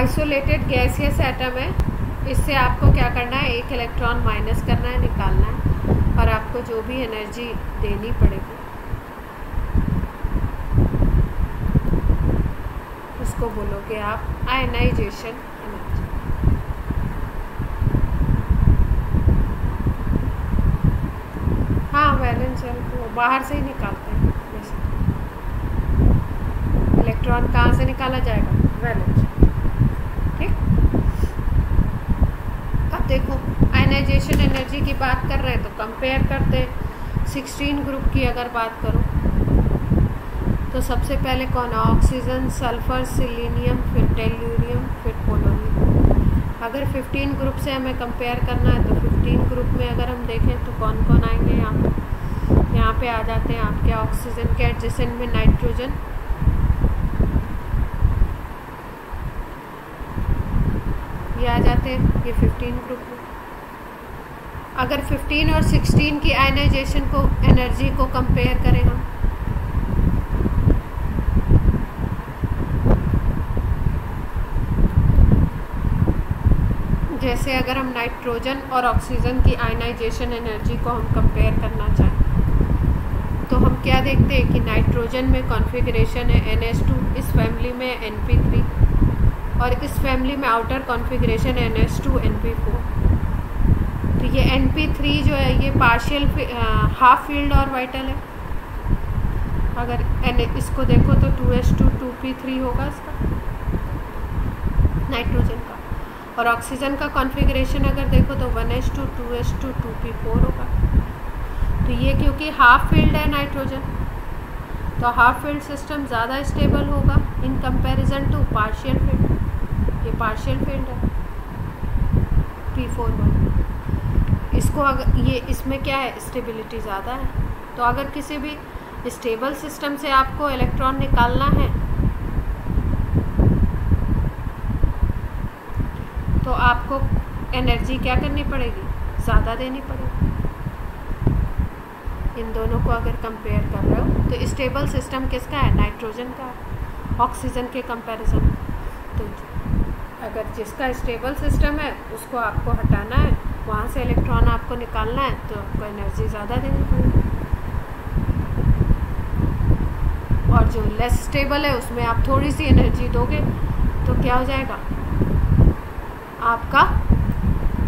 Isolated gaseous atom है, इससे आपको क्या करना है, एक इलेक्ट्रॉन माइनस करना है, निकालना है, और आपको जो भी एनर्जी देनी पड़ेगी उसको बोलोगे आप आयनाइजेशन एनर्जी। हाँ, वैलेंस शेल को बाहर से ही निकालते हैं वैसे। इलेक्ट्रॉन कहाँ से निकाला जाएगा, वैलेंस। ठीक, अब देखो आयनाइजेशन एनर्जी की बात कर रहे हैं तो कंपेयर करते हैं। 16 ग्रुप की अगर बात करो तो सबसे पहले कौन है, ऑक्सीजन, सल्फर, सिलीनियम, फिर टेल्यूरियम, फिर पोलोनियम। अगर 15 ग्रुप से हमें कंपेयर करना है तो 15 ग्रुप में अगर हम देखें तो कौन कौन आएंगे, यहाँ पे आ जाते हैं आपके ऑक्सीजन के एडजेसेंट में नाइट्रोजन, ये आ जाते हैं ये 15 ग्रुप में। अगर 15 और 16 की आयनाइजेशन को एनर्जी को कंपेयर करें हम, जैसे अगर हम नाइट्रोजन और ऑक्सीजन की आयनाइजेशन एनर्जी को हम कंपेयर करना चाहें तो हम क्या देखते हैं कि नाइट्रोजन में कॉन्फ़िगरेशन है NH2, इस फैमिली में NP3, और इस फैमिली में आउटर कॉन्फ़िगरेशन है NH2 NP4। तो ये NP3 जो है ये पार्शियल हाफ फील्ड ऑर्बिटल है। अगर इसको देखो तो 2s2 2p3 होगा इसका नाइट्रोजन का, और ऑक्सीजन का कॉन्फ़िगरेशन अगर देखो तो 1s2 2s2 2p4 होगा। तो ये क्योंकि हाफ फील्ड है नाइट्रोजन, तो हाफ फील्ड सिस्टम ज़्यादा स्टेबल होगा in comparison to partial filled. ये पार्शियल फील्ड है P4 इसको अगर ये इसमें क्या है, स्टेबिलिटी ज़्यादा है। तो अगर किसी भी स्टेबल सिस्टम से आपको इलेक्ट्रॉन निकालना है तो आपको एनर्जी क्या करनी पड़ेगी, ज़्यादा देनी पड़ेगी। इन दोनों को अगर कंपेयर कर रहे हो तो स्टेबल सिस्टम किसका है, नाइट्रोजन का, ऑक्सीजन के कंपैरिजन। तो अगर जिसका स्टेबल सिस्टम है उसको आपको हटाना है, वहाँ से इलेक्ट्रॉन आपको निकालना है तो आपको एनर्जी ज़्यादा देनी पड़ेगी। और जो लेस स्टेबल है उसमें आप थोड़ी सी एनर्जी दोगे तो क्या हो जाएगा, आपका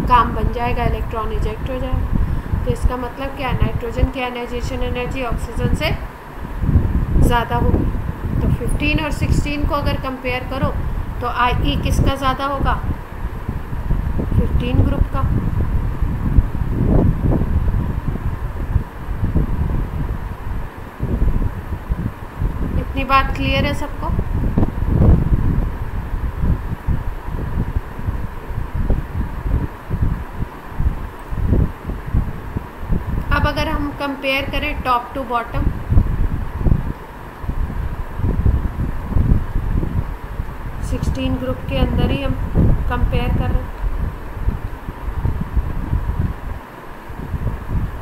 काम बन जाएगा, इलेक्ट्रॉन इजेक्ट हो जाएगा। तो इसका मतलब क्या है, नाइट्रोजन की आयनाइजेशन एनर्जी ऑक्सीजन से ज़्यादा होगी। तो 15 और 16 को अगर कंपेयर करो तो IE किसका ज़्यादा होगा, 15 ग्रुप का। इतनी बात क्लियर है सबको? अब अगर हम कंपेयर करें top to bottom, sixteen group के अंदर ही हम कंपेयर कर रहे हैं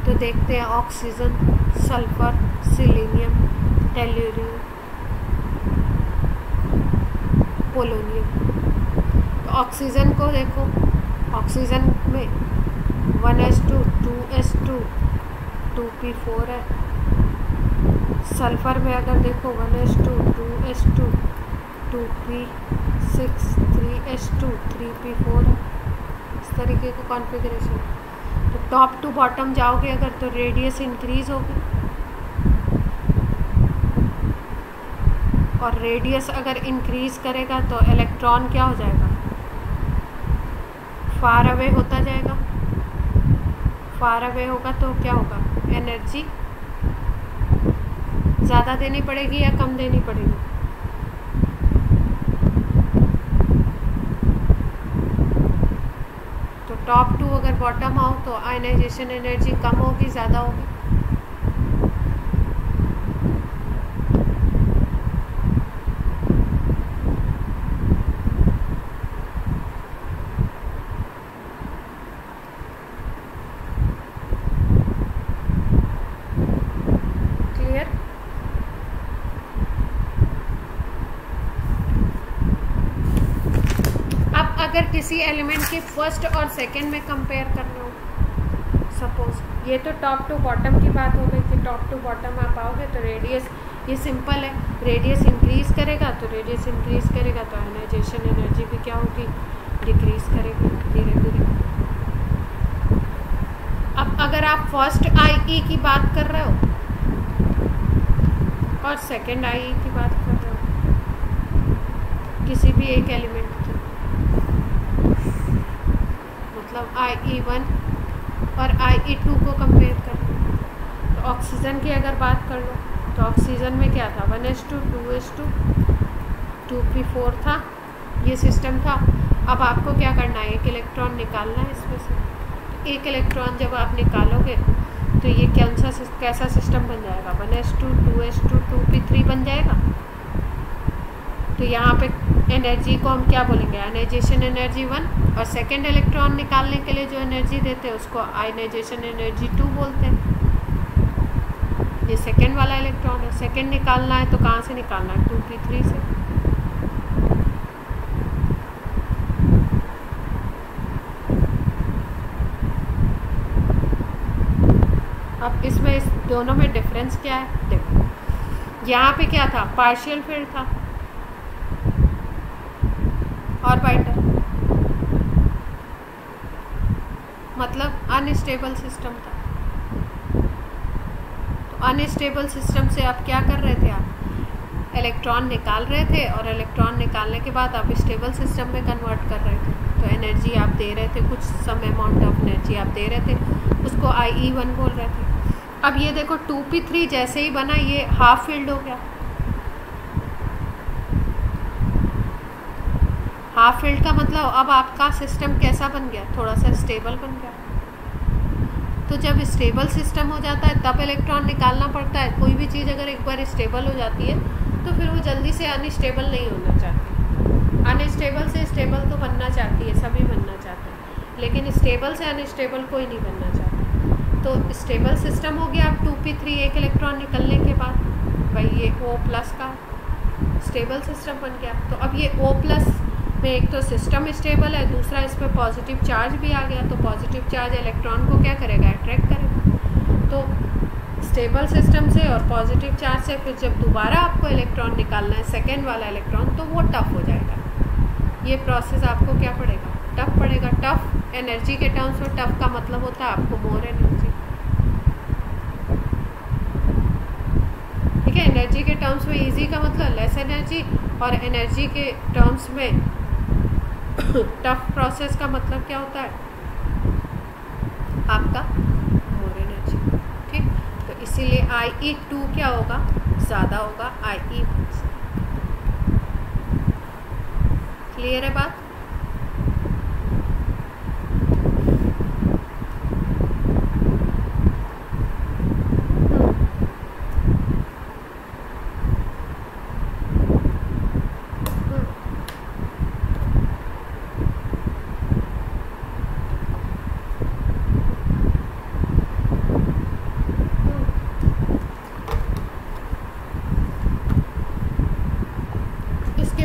तो देखते हैं oxygen, sulphur, selenium, tellurium, polonium. तो ऑक्सीजन को देखो, ऑक्सीजन में 1s2 2s2 2p4 है। सल्फर में अगर देखो 1s2 2s2 2p6 3s2 3p4 है। इस तरीके का कॉन्फ़िगरेशन। तो टॉप टू बॉटम जाओगे अगर तो रेडियस इंक्रीज होगी, और रेडियस अगर इंक्रीज करेगा तो इलेक्ट्रॉन क्या हो जाएगा, फार अवे होता जाएगा। फार अवे होगा तो क्या होगा, एनर्जी ज़्यादा देनी पड़ेगी या कम देनी पड़ेगी, तो टॉप टू अगर बॉटम आओ तो आयनाइजेशन एनर्जी कम होगी ज़्यादा होगी। किसी एलिमेंट के फर्स्ट और सेकंड में कंपेयर करना हो, सपोज ये तो टॉप टू बॉटम की बात हो गई कि टॉप टू बॉटम आप आओगे तो रेडियस, ये सिंपल है, रेडियस इंक्रीज करेगा तो रेडियस इंक्रीज करेगा तो आयनाइजेशन एनर्जी भी क्या होगी, डिक्रीज करेगी धीरे धीरे। अब अगर आप फर्स्ट IE की बात कर रहे हो और सेकंड IE की बात कर रहे हो किसी भी एक एलिमेंट की, मतलब IE1 और IE2 को कंपेयर कर लो, तो ऑक्सीजन की अगर बात कर लो तो ऑक्सीजन में क्या था 1s2 2s2 2p4 था, ये सिस्टम था। अब आपको क्या करना है, एक इलेक्ट्रॉन निकालना है इसमें से। एक इलेक्ट्रॉन जब आप निकालोगे तो ये कैसा सिस्टम बन जाएगा, 1s2 2s2 2p3 बन जाएगा। तो यहाँ पे एनर्जी को हम क्या बोलेंगे, आयनाइजेशन एनर्जी 1, और सेकेंड इलेक्ट्रॉन निकालने के लिए जो एनर्जी देते हैं उसको आयनाइजेशन एनर्जी 2 बोलते हैं। ये सेकेंड वाला इलेक्ट्रॉन है, सेकेंड निकालना है तो कहाँ से निकालना है, 2p3 से। अब इसमें इस दोनों में डिफरेंस क्या है, देखो यहाँ पे क्या था, पार्शियल फील्ड था ऑर्बिटल, मतलब अनस्टेबल सिस्टम था। तो अनस्टेबल सिस्टम से आप क्या कर रहे थे, आप इलेक्ट्रॉन निकाल रहे थे और इलेक्ट्रॉन निकालने के बाद आप स्टेबल सिस्टम में कन्वर्ट कर रहे थे। तो एनर्जी आप दे रहे थे, कुछ सम अमाउंट ऑफ एनर्जी आप दे रहे थे, उसको IE1 बोल रहे थे। अब ये देखो 2p3 जैसे ही बना ये हाफ फील्ड हो गया, हाफ फील्ड का मतलब अब आपका सिस्टम कैसा बन गया, थोड़ा सा स्टेबल बन गया। तो जब स्टेबल सिस्टम हो जाता है तब इलेक्ट्रॉन निकालना पड़ता है। कोई भी चीज़ अगर एक बार स्टेबल हो जाती है तो फिर वो जल्दी से अनस्टेबल नहीं होना चाहती। अनस्टेबल से स्टेबल तो बनना चाहती है, सभी बनना चाहते हैं, लेकिन स्टेबल से अनस्टेबल कोई नहीं बनना चाहता। तो स्टेबल सिस्टम हो गया। अब 2p3 एक इलेक्ट्रॉन निकलने के बाद भाई ये O+ का स्टेबल सिस्टम बन गया। तो अब ये O+ में एक तो सिस्टम स्टेबल है, दूसरा इस पर पॉजिटिव चार्ज भी आ गया। तो पॉजिटिव चार्ज इलेक्ट्रॉन को क्या करेगा, अट्रैक्ट करेगा। तो स्टेबल सिस्टम से और पॉजिटिव चार्ज से फिर जब दोबारा आपको इलेक्ट्रॉन निकालना है, सेकेंड वाला इलेक्ट्रॉन, तो वो टफ हो जाएगा। ये प्रोसेस आपको क्या पड़ेगा, टफ पड़ेगा। टफ एनर्जी के टर्म्स में टफ का मतलब होता है आपको मोर एनर्जी, ठीक है। एनर्जी के टर्म्स में इजी का मतलब लेस एनर्जी, और एनर्जी के टर्म्स में टफ प्रोसेस का मतलब क्या होता है, आपका मोर एनर्जी, ठीक। तो इसीलिए IE2 क्या होगा, ज़्यादा होगा IE1 से। क्लियर है बात।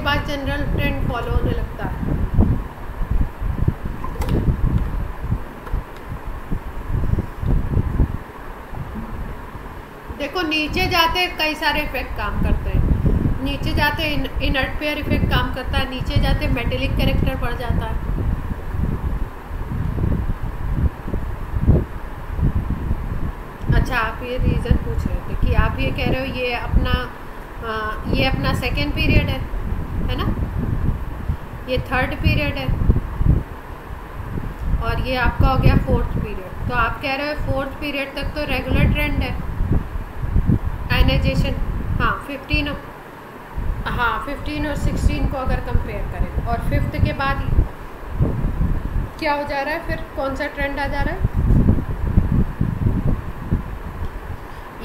बाद जनरल ट्रेंड फॉलो होने लगता है। देखो नीचे जाते कई सारे इफेक्ट काम करते हैं, नीचे जाते इनर्ट पेयर इफेक्ट काम करता है, नीचे जाते मेटेलिक कैरेक्टर बढ़ जाता है। अच्छा आप ये रीज़न पूछ रहे थे कि आप ये कह रहे हो ये अपना सेकेंड पीरियड है ना, ये थर्ड पीरियड है और ये आपका हो गया फोर्थ पीरियड। तो आप कह रहे हो फोर्थ पीरियड तक तो रेगुलर ट्रेंड है आयनाइजेशन। हाँ 15 और 16 को अगर कंपेयर करें, और फिफ्थ के बाद क्या हो जा रहा है, फिर कौन सा ट्रेंड आ जा रहा है,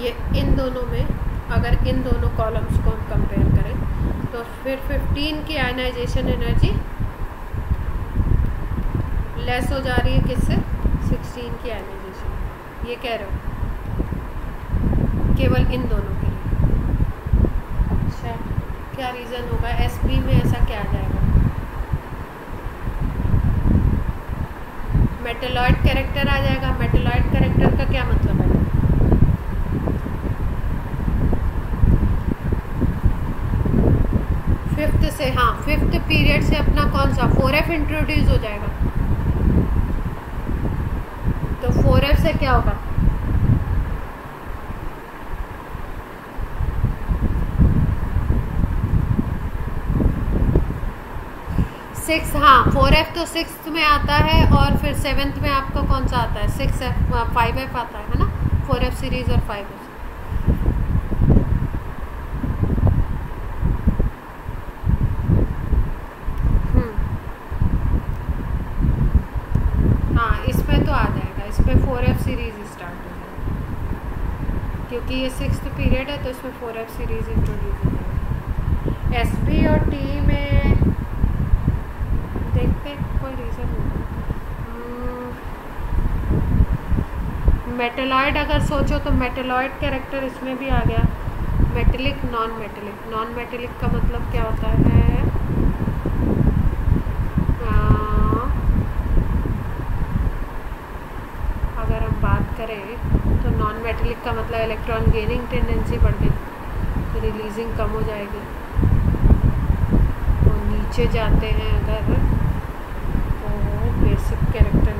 ये इन दोनों में अगर इन दोनों कॉलम्स को हम कंपेयर करें तो फिर 15 की आयनाइजेशन एनर्जी लेस हो जा रही है किससे, 16 की आयनाइजेशन। ये कह रहे हो केवल इन दोनों के लिए। अच्छा क्या रीज़न होगा, SP में ऐसा क्या आ जाएगा, मेटलॉइड कैरेक्टर आ जाएगा। मेटलॉइड कैरेक्टर का क्या मतलब है? फिफ्थ से, हाँ फिफ्थ पीरियड से अपना कौन सा 4F इंट्रोड्यूस हो जाएगा। तो 4F से क्या होगा? 6, हाँ 4F तो 6th में आता है और फिर 7th में आपका कौन सा आता है? 6F 5F आता है ना, 4F सीरीज और 5F। हाँ इसमें तो आ जाएगा, इसमें 4F सीरीज स्टार्ट हो जाएगी क्योंकि ये 6th पीरियड है तो इसमें 4F सीरीज इंट्रोड्यूस हो जाएगी। SB और T में देखते कोई रीज़न नहीं। मेटलॉइड अगर सोचो तो मेटलॉइड कैरेक्टर इसमें भी आ गया। Metallic, non metallic. Non metallic का मतलब क्या होता है? अगर हम बात करें तो नॉन मेटेलिक का मतलब इलेक्ट्रॉन गेनिंग टेंडेंसी बढ़ गई तो रिलीजिंग कम हो जाएगी। तो नीचे जाते हैं अगर तो बेसिक कैरेक्टर